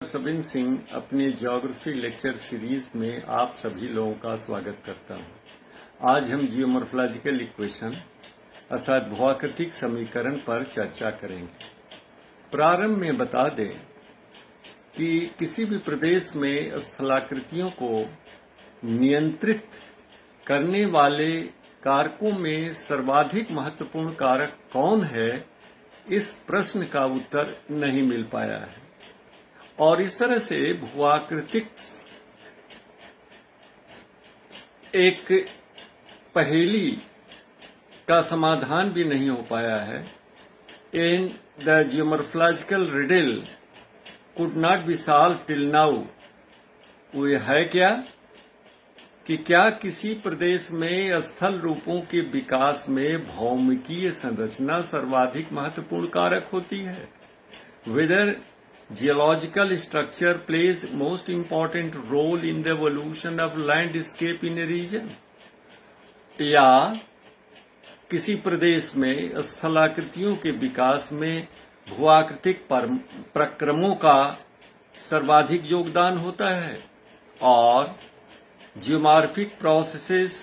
सबिन सिंह अपने geography lecture series में आप सभी लोगों का स्वागत करता हूं। आज हम जियोमॉर्फोलॉजिकल इक्वेशन अर्थात भूआकृतिक समीकरण पर चर्चा करेंगे। प्रारंभ में बता दें कि किसी भी प्रदेश में स्थलाकृतियों को नियंत्रित करने वाले कारकों में सर्वाधिक महत्वपूर्ण कारक कौन है, इस प्रश्न का उत्तर नहीं मिल पाया है और इस तरह से भूआकृतिक एक पहेली का समाधान भी नहीं हो पाया है। In the geomorphological riddle could not be solve till now. वो है क्या कि क्या किसी प्रदेश में स्थल रूपों के विकास में भौमिकीय संरचना सर्वाधिक महत्वपूर्ण कारक होती है। Whether geological structure plays most important role in the evolution of landscape in a region, या किसी प्रदेश में स्थलाकृतियों के विकास में भूआकृतिक प्रक्रमों का सर्वाधिक योगदान होता है और geomorphic processes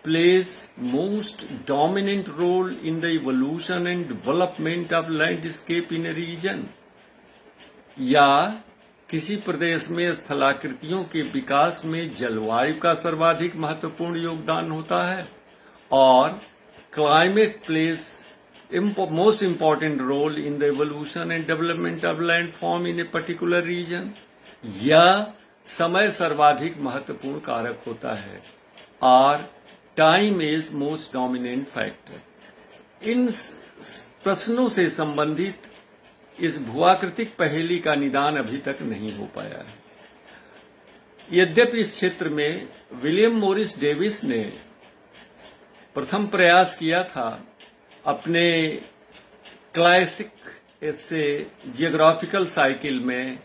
plays most dominant role in the evolution and development of landscape in a region, या किसी प्रदेश में स्थलाकृतियों के विकास में जलवायु का सर्वाधिक महत्वपूर्ण योगदान होता है और climate plays most important role in the evolution and development of landform in a particular region, या समय सर्वाधिक महत्वपूर्ण कारक होता है और time is most dominant factor. इन प्रश्नों से संबंधित इस भूआकृतिक पहेली का निदान अभी तक नहीं हो पाया है। यद्यपि इस क्षेत्र में विलियम मॉरिस डेविस ने प्रथम प्रयास किया था अपने क्लासिक एस्से जियोग्राफिकल साइकिल में,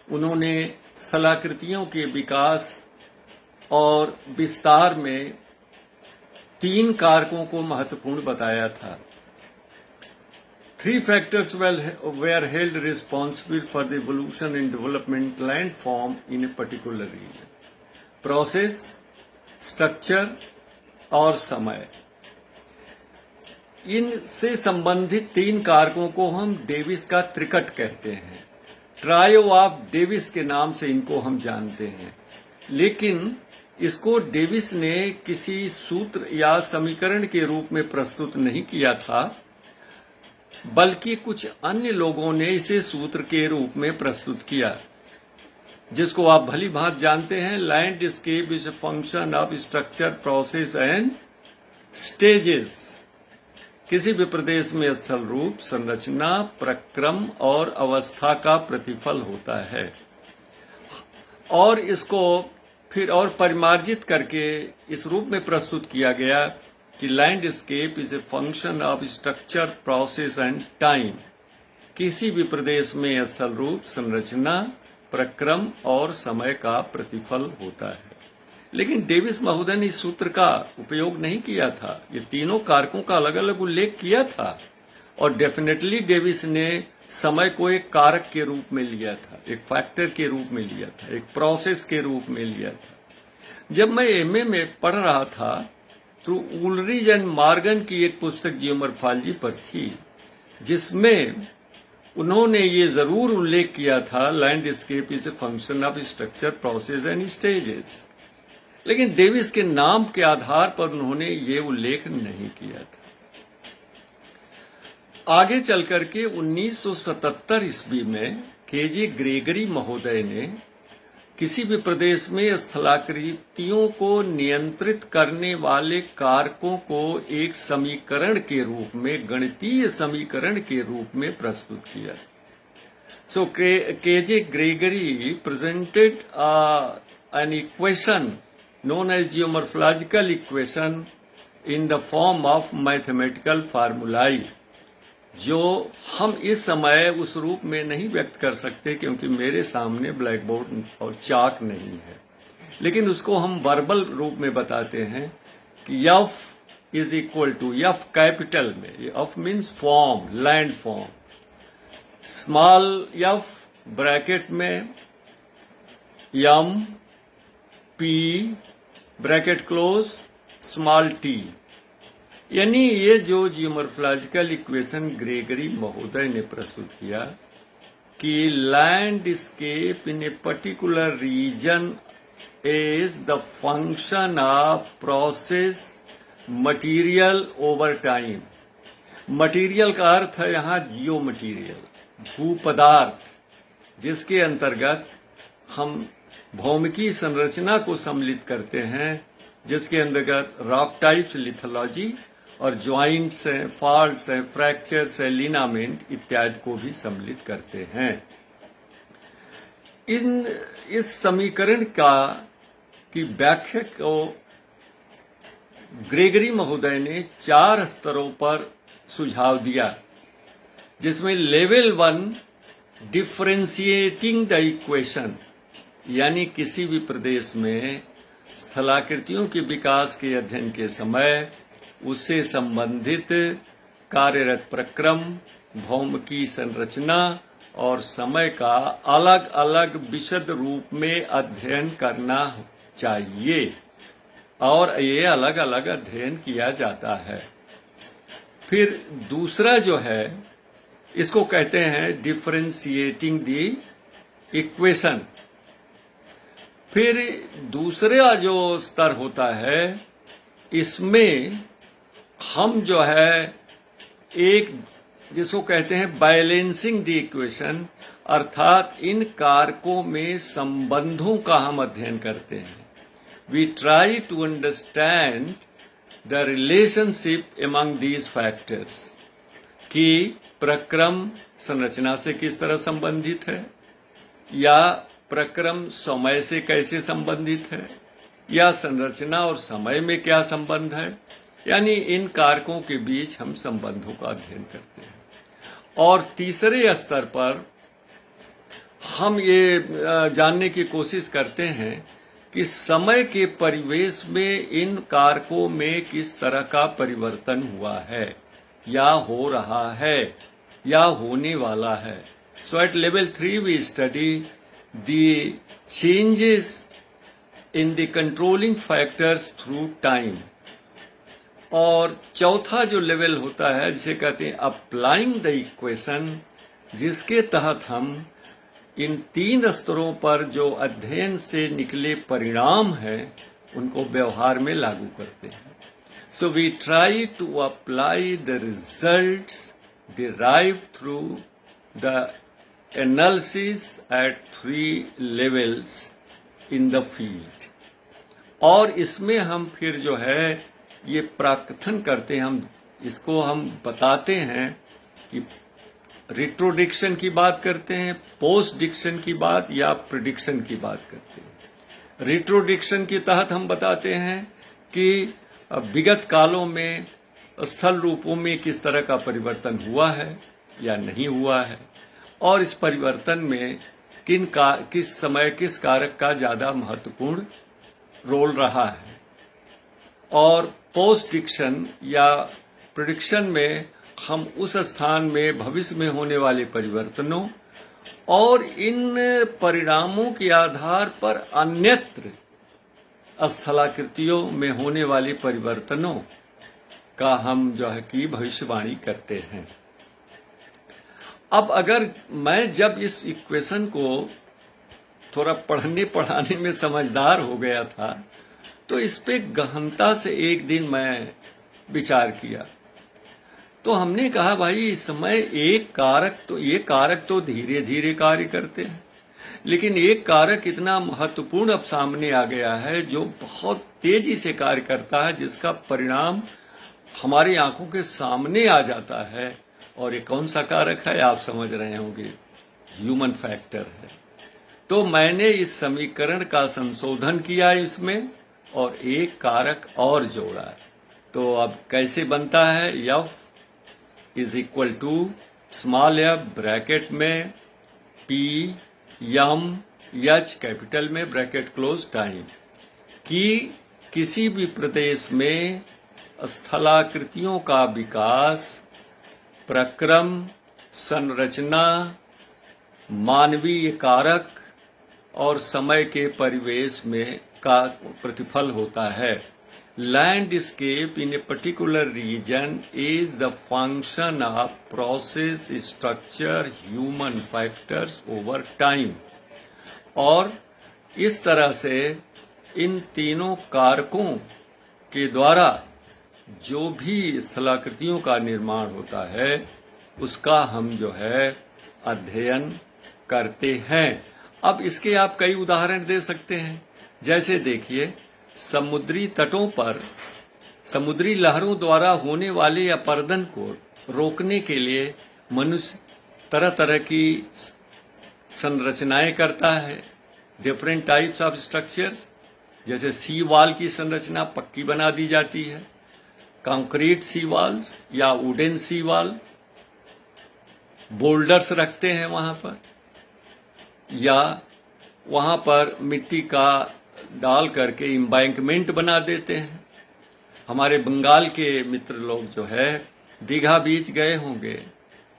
उन्होंने स्थलाकृतियों के विकास और विस्तार में 3 कारकों को महत्वपूर्ण बताया था। 3 factors were held responsible for the evolution and development landform in a particular region: process, structure और समय। इनसे संबंधित 3 कारकों को हम डेविस का त्रिकट कहते हैं। ट्रायो ऑफ डेविस के नाम से इनको हम जानते हैं, लेकिन इसको डेविस ने किसी सूत्र या समीकरण के रूप में प्रस्तुत नहीं किया था, बल्कि कुछ अन्य लोगों ने इसे सूत्र के रूप में प्रस्तुत किया, जिसको आप भली भांति जानते हैं। Landscape is a function of structure, process and stages. किसी भी प्रदेश में स्थल रूप, संरचना, प्रक्रम और अवस्था का प्रतिफल होता है और इसको फिर और परिमार्जित करके इस रूप में प्रस्तुत किया गया कि landscape is a function of structure, process and time. किसी भी प्रदेश में स्थल रूप, संरचना, प्रक्रम और समय का प्रतिफल होता है। लेकिन डेविस महोदय ने इस सूत्र का उपयोग नहीं किया था। ये तीनों कारकों का अलग अलग उल्लेख किया था और डेफिनेटली डेविस ने समय को एक कारक के रूप में लिया था, एक फैक्टर के रूप में लिया था, एक प्रोसेस के रूप में लिया था। जब मैं एमए में पढ़ रहा था तो उलरिज एंड मॉर्गन की एक पुस्तक जियोमॉर्फोलॉजी पर थी, जिसमें उन्होंने ये जरूर उल्लेख किया था landscape is a function of structure, process and stages, लेकिन डेविस के नाम के आधार पर उन्होंने ये उल्लेख नहीं किया था। आगे चल करके 1977 ईस्वी में केजे ग्रेगरी महोदय ने किसी भी प्रदेश में स्थलाकृतियों को नियंत्रित करने वाले कारकों को एक समीकरण के रूप में, गणितीय समीकरण के रूप में प्रस्तुत किया। So KJ Gregory presented an equation known as geomorphological equation in the form of mathematical formulae, जो हम इस समय उस रूप में नहीं व्यक्त कर सकते क्योंकि मेरे सामने ब्लैक बोर्ड और चाक नहीं है, लेकिन उसको हम वर्बल रूप में बताते हैं कि F is equal to, F capital में, F means form, land form, small f bracket में M P bracket close small t. यानी ये जो जियोमॉर्फोलॉजिकल इक्वेशन ग्रेगरी महोदय ने प्रस्तुत किया कि landscape in a particular region is the function of process material over time. Material का अर्थ है यहाँ जियो मटीरियल, भू पदार्थ, जिसके अंतर्गत हम भौमिकी संरचना को सम्मिलित करते हैं, जिसके अंतर्गत रॉक टाइप्स, लिथोलॉजी और ज्वाइंट्स हैं, फॉल्ट्स हैं, फ्रैक्चर्स हैं, लिनामेंट इत्यादि को भी सम्मिलित करते हैं। इस समीकरण की व्याख्या को ग्रेगरी महोदय ने 4 स्तरों पर सुझाव दिया, जिसमें लेवल 1 डिफरेंशिएटिंग द इक्वेशन, यानी किसी भी प्रदेश में स्थलाकृतियों के विकास के अध्ययन के समय उससे संबंधित कार्यरत प्रक्रम, भौमिकी संरचना और समय का अलग अलग विशद रूप में अध्ययन करना चाहिए, और ये अलग अलग अध्ययन किया जाता है। फिर दूसरा जो है, इसको कहते हैं डिफरेंशिएटिंग द इक्वेशन। फिर दूसरा जो स्तर होता है, इसमें हम जो है एक जिसको कहते हैं बैलेंसिंग द इक्वेशन, अर्थात इन कारकों में संबंधों का हम अध्ययन करते हैं। We try to understand the relationship among these factors, कि प्रक्रम संरचना से किस तरह संबंधित है, या प्रक्रम समय से कैसे संबंधित है, या संरचना और समय में क्या संबंध है। यानी इन कारकों के बीच हम संबंधों का अध्ययन करते हैं। और तीसरे स्तर पर हम ये जानने की कोशिश करते हैं कि समय के परिवेश में इन कारकों में किस तरह का परिवर्तन हुआ है, या हो रहा है, या होने वाला है। So at level 3 we study the changes in the controlling factors through time। और चौथा जो लेवल होता है, जिसे कहते हैं अप्लाइंग द इक्वेशन, जिसके तहत हम इन 3 स्तरों पर जो अध्ययन से निकले परिणाम हैं उनको व्यवहार में लागू करते हैं। So we try to apply the results derived through the analysis at 3 levels in the field. और इसमें हम फिर जो है ये प्राकथन करते हैं, इसको हम बताते हैं कि रिट्रोडिक्शन की बात करते हैं, पोस्ट डिक्शन की बात या प्रिडिक्शन की बात करते हैं। रिट्रोडिक्शन के तहत हम बताते हैं कि विगत कालों में स्थल रूपों में किस तरह का परिवर्तन हुआ है या नहीं हुआ है, और इस परिवर्तन में किस समय किस कारक का ज्यादा महत्वपूर्ण रोल रहा है। और पोस्ट डिक्शन या प्रिडिक्शन में हम उस स्थान में भविष्य में होने वाले परिवर्तनों और इन परिणामों के आधार पर अन्यत्र स्थलाकृतियों में होने वाले परिवर्तनों का हम जो है कि भविष्यवाणी करते हैं। अब अगर मैं जब इस इक्वेशन को थोड़ा पढ़ने पढ़ाने में समझदार हो गया था, तो इस पे गहनता से एक दिन मैं विचार किया। तो हमने कहा भाई इस समय ये कारक तो धीरे धीरे कार्य करते हैं, लेकिन एक कारक इतना महत्वपूर्ण अब सामने आ गया है जो बहुत तेजी से कार्य करता है, जिसका परिणाम हमारी आंखों के सामने आ जाता है। और ये कौन सा कारक है आप समझ रहे होंगे, ह्यूमन फैक्टर है। तो मैंने इस समीकरण का संशोधन किया इसमें और एक कारक और जोड़ा। तो अब कैसे बनता है, F is equal to small f bracket में P यम H कैपिटल में ब्रैकेट क्लोज टाइम, कि किसी भी प्रदेश में स्थलाकृतियों का विकास, प्रक्रम, संरचना मानवीय कारक और समय के परिवेश में का प्रतिफल होता है। Landscape in a particular region is the function of process, structure, human factors over time. और इस तरह से इन तीनों कारकों के द्वारा जो भी स्थलाकृतियों का निर्माण होता है उसका हम जो है अध्ययन करते हैं। अब इसके आप कई उदाहरण दे सकते हैं। जैसे देखिए, समुद्री तटों पर समुद्री लहरों द्वारा होने वाले अपरदन को रोकने के लिए मनुष्य तरह तरह की संरचनाएं करता है, डिफरेंट टाइप्स ऑफ स्ट्रक्चर्स। जैसे सी वॉल की संरचना पक्की बना दी जाती है, कंक्रीट सी वॉल्स या वुडन सी वॉल, बोल्डर्स रखते हैं वहां पर, या वहां पर मिट्टी का डाल करके एम्बैंकमेंट बना देते हैं। हमारे बंगाल के मित्र लोग जो है दीघा बीच गए होंगे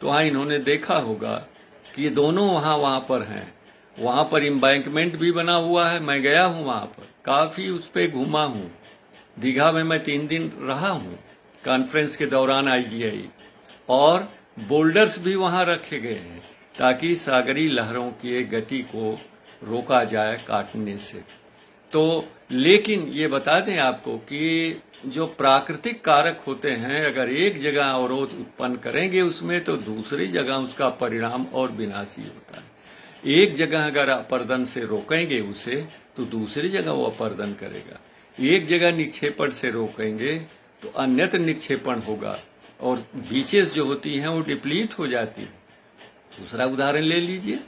तो वहां इन्होंने देखा होगा कि ये दोनों वहां पर हैं। वहां पर एम्बैंकमेंट भी बना हुआ है। मैं गया हूं वहां पर, काफी उस पे घूमा हूं। दीघा में मैं 3 दिन रहा हूं कॉन्फ्रेंस के दौरान IGI, और बोल्डर्स भी वहां रखे गए हैं ताकि सागरी लहरों की गति को रोका जाए काटने से। तो लेकिन ये बता दें आपको कि जो प्राकृतिक कारक होते हैं अगर एक जगह अवरोध उत्पन्न करेंगे उसमें, तो दूसरी जगह उसका परिणाम और विनाशी होता है। एक जगह अगर अपरदन से रोकेंगे उसे तो दूसरी जगह वो अपरदन करेगा। एक जगह निक्षेपण से रोकेंगे तो अन्यत्र निक्षेपण होगा और बीचेस जो होती हैं वो डिप्लीट हो जाती है। दूसरा उदाहरण ले लीजिए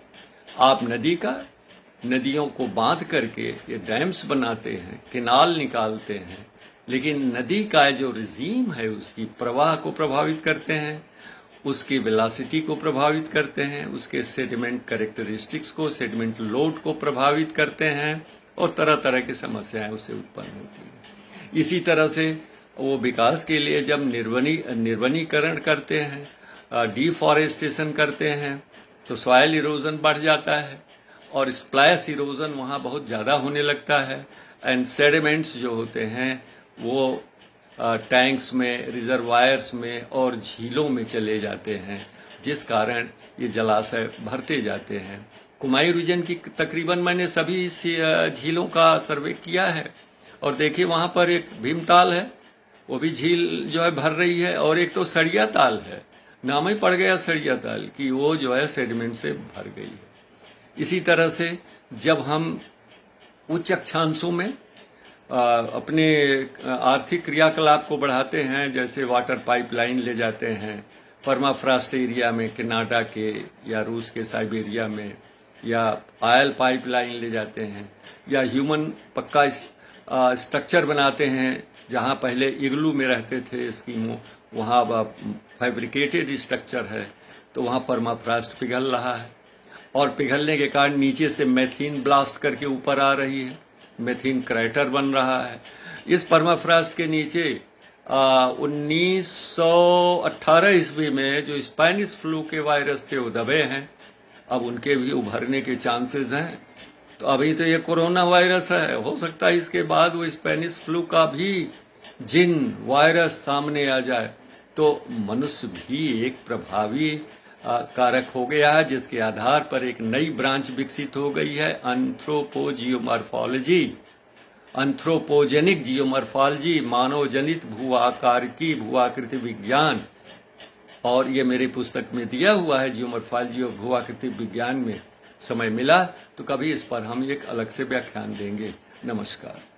आप नदी का। नदियों को बांध करके ये डैम्स बनाते हैं, केनाल निकालते हैं, लेकिन नदी का जो रिजीम है उसकी प्रवाह को प्रभावित करते हैं, उसकी वेलोसिटी को प्रभावित करते हैं, उसके सेडिमेंट कैरेक्टरिस्टिक्स को, सेडिमेंट लोड को प्रभावित करते हैं और तरह तरह की समस्याएं उससे उत्पन्न होती हैं। इसी तरह से वो विकास के लिए जब निर्वनीकरण करते हैं, डिफॉरेस्टेशन करते हैं, तो सॉइल इरोजन बढ़ जाता है और स्प्लैश इरोजन वहाँ बहुत ज़्यादा होने लगता है। एंड सेडिमेंट्स जो होते हैं वो टैंक्स में, रिजर्वायर्स में और झीलों में चले जाते हैं, जिस कारण ये जलाशय भरते जाते हैं। कुमायूं रीजन की तकरीबन मैंने सभी झीलों का सर्वे किया है और देखिए वहाँ पर एक भीमताल है, वो भी झील जो है भर रही है, और एक तो सड़िया ताल है, नाम ही पड़ गया सड़िया ताल कि वो जो है सेडिमेंट से भर गई है। इसी तरह से जब हम उच्च अक्षांशों में अपने आर्थिक क्रियाकलाप को बढ़ाते हैं, जैसे वाटर पाइपलाइन ले जाते हैं परमाफ्रास्ट एरिया में, कनाडा के या रूस के साइबेरिया में, या ऑयल पाइपलाइन ले जाते हैं, या ह्यूमन पक्का स्ट्रक्चर बनाते हैं जहां पहले इग्लू में रहते थे एस्किमो, वहां फैब्रिकेटेड स्ट्रक्चर है, तो वहां परमाफ्रास्ट पिघल रहा है और पिघलने के कारण नीचे से मेथीन ब्लास्ट करके ऊपर आ रही है, मेथीन क्रैटर बन रहा है। इस परमाफ्रास्ट के नीचे 1918 ईस्वी में जो स्पेनिश फ्लू के वायरस थे वो दबे हैं, अब उनके भी उभरने के चांसेस हैं। तो अभी तो ये कोरोना वायरस है, हो सकता है इसके बाद वो स्पेनिश फ्लू का भी जिन वायरस सामने आ जाए। तो मनुष्य भी एक प्रभावी कारक हो गया है, जिसके आधार पर एक नई ब्रांच विकसित हो गई है, एंथ्रोपोजियोमॉर्फोलॉजी, एंथ्रोपोजेनिक जियोमॉर्फोलॉजी, मानव जनित भूआकारिकी, भूआकृति विज्ञान। और ये मेरी पुस्तक में दिया हुआ है जियोमॉर्फोलॉजी और भूआकृति विज्ञान में। समय मिला तो कभी इस पर हम एक अलग से व्याख्यान देंगे। नमस्कार।